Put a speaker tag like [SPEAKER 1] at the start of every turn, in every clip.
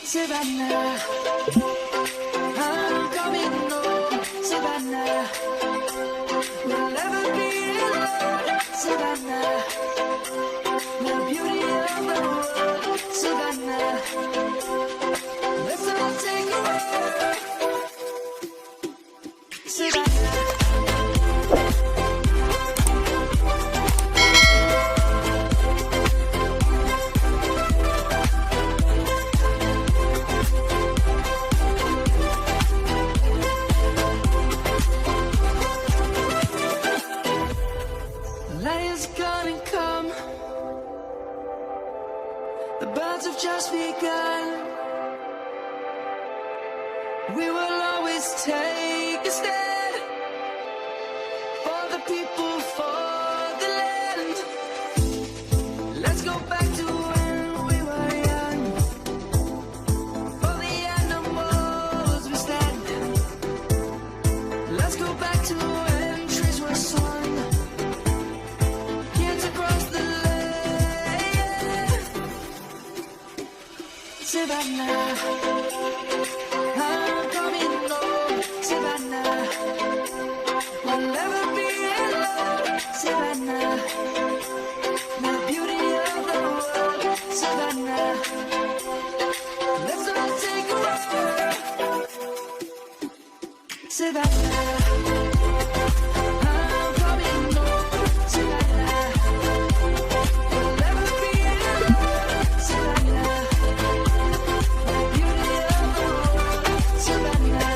[SPEAKER 1] Savannah, I'm coming home, Savannah. We'll never be alone, Savannah. The beauty of the world, Savannah. Let's all take a walk, Savannah. The birds have just begun. We will always take a stand for the people, for the land. Let's go back to when we were young. For the animals we stand. Let's go back to when trees were swung. Kids across the Savannah, I'm coming home, Savannah. We'll never be alone, Savannah. The beauty of the world, Savannah. Let's all take a walk, Savannah. I'm coming home, Savannah. We'll never be alone, Savannah. We'll never be alone, Savannah.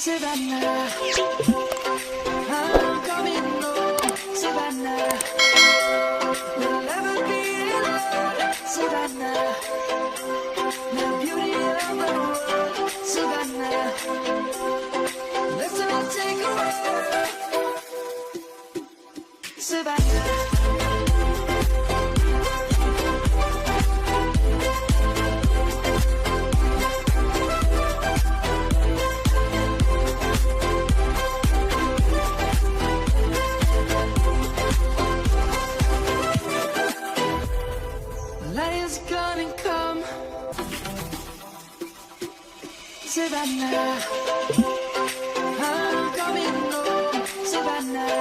[SPEAKER 1] Savannah, I'm coming home, Savannah. We'll never be alone, Savannah. The beauty of the world, Savannah. Let's all take a walk, Savannah. Savannah, I'm coming home, Savannah.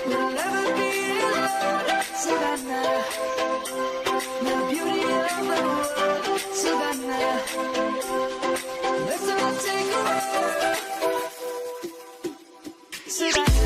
[SPEAKER 1] We'll never be alone, Savannah. The beauty of the world, Savannah. Let's all take a walk, Savannah.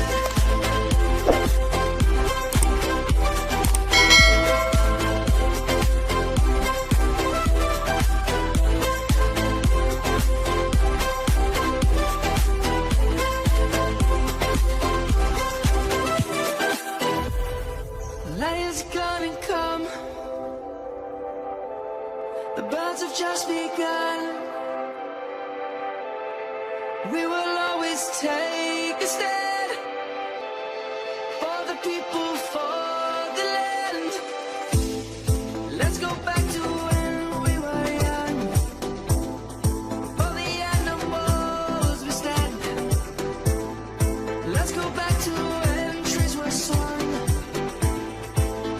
[SPEAKER 1] We will always take a stand for the people, for the land. Let's go back to when we were young. For the animals we stand. Let's go back to when trees were swung.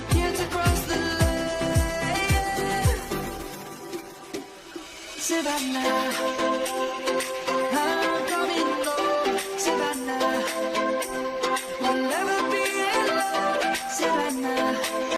[SPEAKER 1] Kids across the land. Savannah, I'm coming home. Savannah.